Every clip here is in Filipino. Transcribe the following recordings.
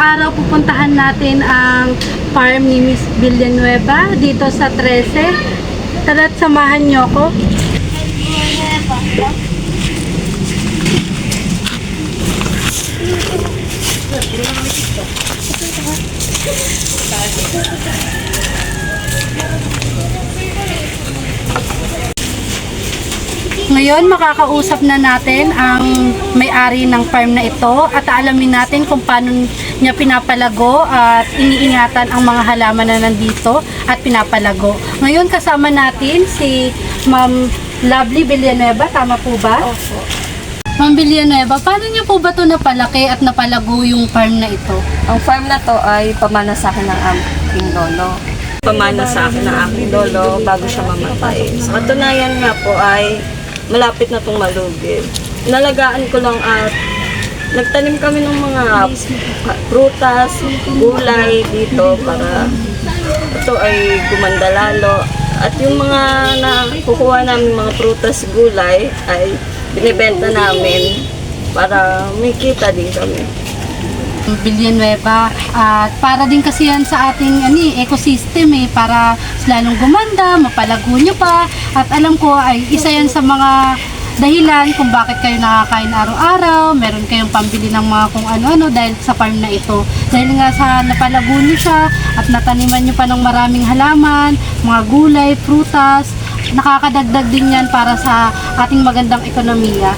araw pupuntahan natin ang farm ni Miss Villanueva dito sa 13. Tara't samahan niyo ako. Ngayon, makakausap na natin ang may-ari ng farm na ito at aalamin natin kung paano niya pinapalago at iniingatan ang mga halaman na nandito at pinapalago. Ngayon, kasama natin si Ma'am Lovely Villanueva. Tama po ba? Opo. Ma'am Villanueva, paano niyo po ba ito napalaki at napalago yung farm na ito? Ang farm na to ay pamana sa akin ng aking lolo. Pamana sa akin ng aking lolo bago siya mamatay. Sa katunayan nga po ay malapit na itong malugid. Nalagaan ko lang at nagtanim kami ng mga prutas, gulay dito para ito ay gumanda lalo. At yung mga nakukuha namin mga prutas, gulay ay binibenta namin para may kita din kami. Villanueva, at para din kasi yan sa ating ecosystem para lalong gumanda, mapalago nyo pa, at alam ko ay isa yan sa mga dahilan kung bakit kayo nakakain araw-araw, meron kayong pambili ng mga kung ano-ano dahil sa farm na ito. Dahil nga sa napalago nyo siya at nataniman nyo pa ng maraming halaman, mga gulay, prutas, nakakadagdag din yan para sa ating magandang ekonomiya.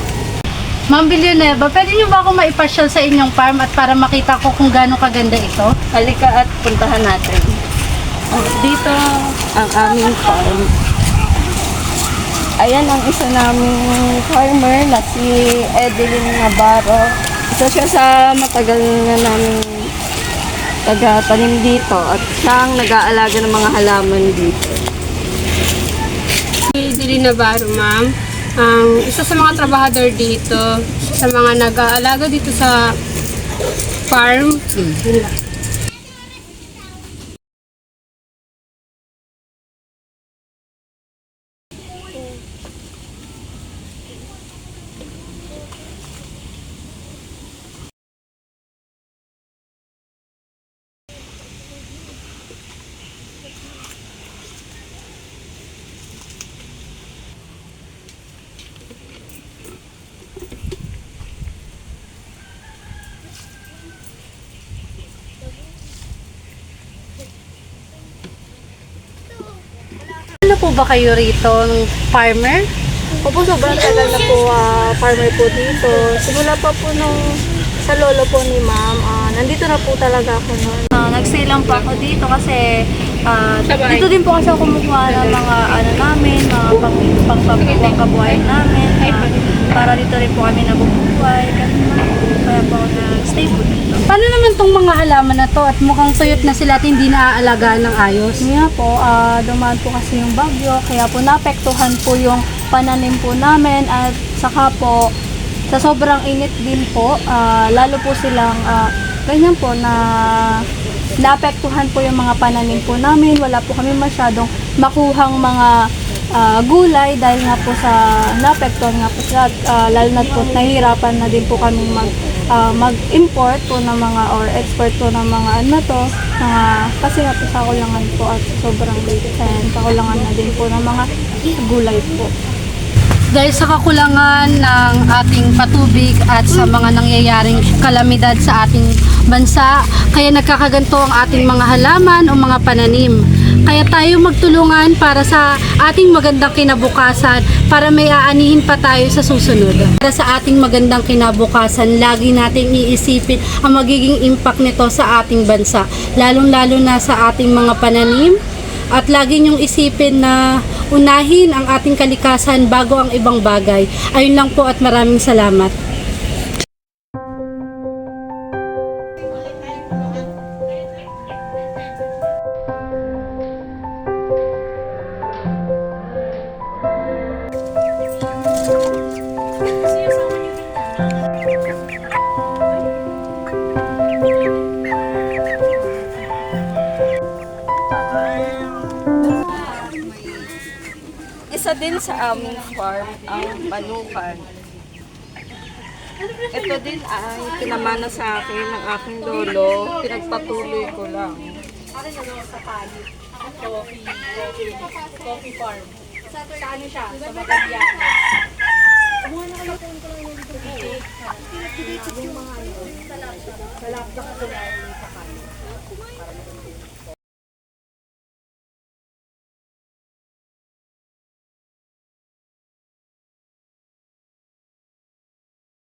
Ma'am Villanueva, pwede niyo ba ako maipasyal sa inyong farm at para makita ko kung gaano kaganda ito? Halika at puntahan natin. Dito ang aming farm. Ayan ang isa naming farmer na si Edeline Navarro. Isa siya sa matagal na naming taga-tanim dito at siya ang nag-aalaga ng mga halaman dito. Edeline Navarro, ma'am. Isa sa mga trabahador dito, sa mga nag-aalaga dito sa farm. Ano po ba kayo rito, farmer? Opo, sobrang tagal na po farmer po dito. Simula pa po nung sa lolo po ni ma'am, nandito na po talaga ako noon. Nag-stay lang po ako dito kasi dito din po kasi ako kumukuha ng mga namin, mga pangkabuhayan namin. Para dito rin po kami nabubuhay. Kaya po ako nag-stay po dito. Paano naman tong mga halaman na to at mukhang tuyot na sila at hindi naaalagaan ng ayos? Nga po, dumaan po kasi yung bagyo, kaya po naapektuhan po yung pananim po namin at saka po sa sobrang init din po, lalo po silang ganyan po na naapektuhan po yung mga pananim po namin. Wala po kami masyadong makuhang mga gulay dahil nga po sa naapektuhan nga po sila, lalo na po nahihirapan na din po kami mag-import po ng mga or export po ng mga kasi nga po sa kakulangan po at sobrang late and kakulangan na din po ng mga gulay po. Dahil sa kakulangan ng ating patubig at sa mga nangyayaring kalamidad sa ating bansa, kaya nagkakaganto ang ating mga halaman o mga pananim. Kaya tayo magtulungan para sa ating magandang kinabukasan, para may aanihin pa tayo sa susunod. Para sa ating magandang kinabukasan, lagi nating iisipin ang magiging impact nito sa ating bansa, lalong-lalo na sa ating mga pananim. At lagi niyong isipin na unahin ang ating kalikasan bago ang ibang bagay. Ayun lang po at maraming salamat. Isa din sa aming farm ang panukan. Ito din ay pinamana sa akin ng aking lolo. Pinagpatuloy ko lang.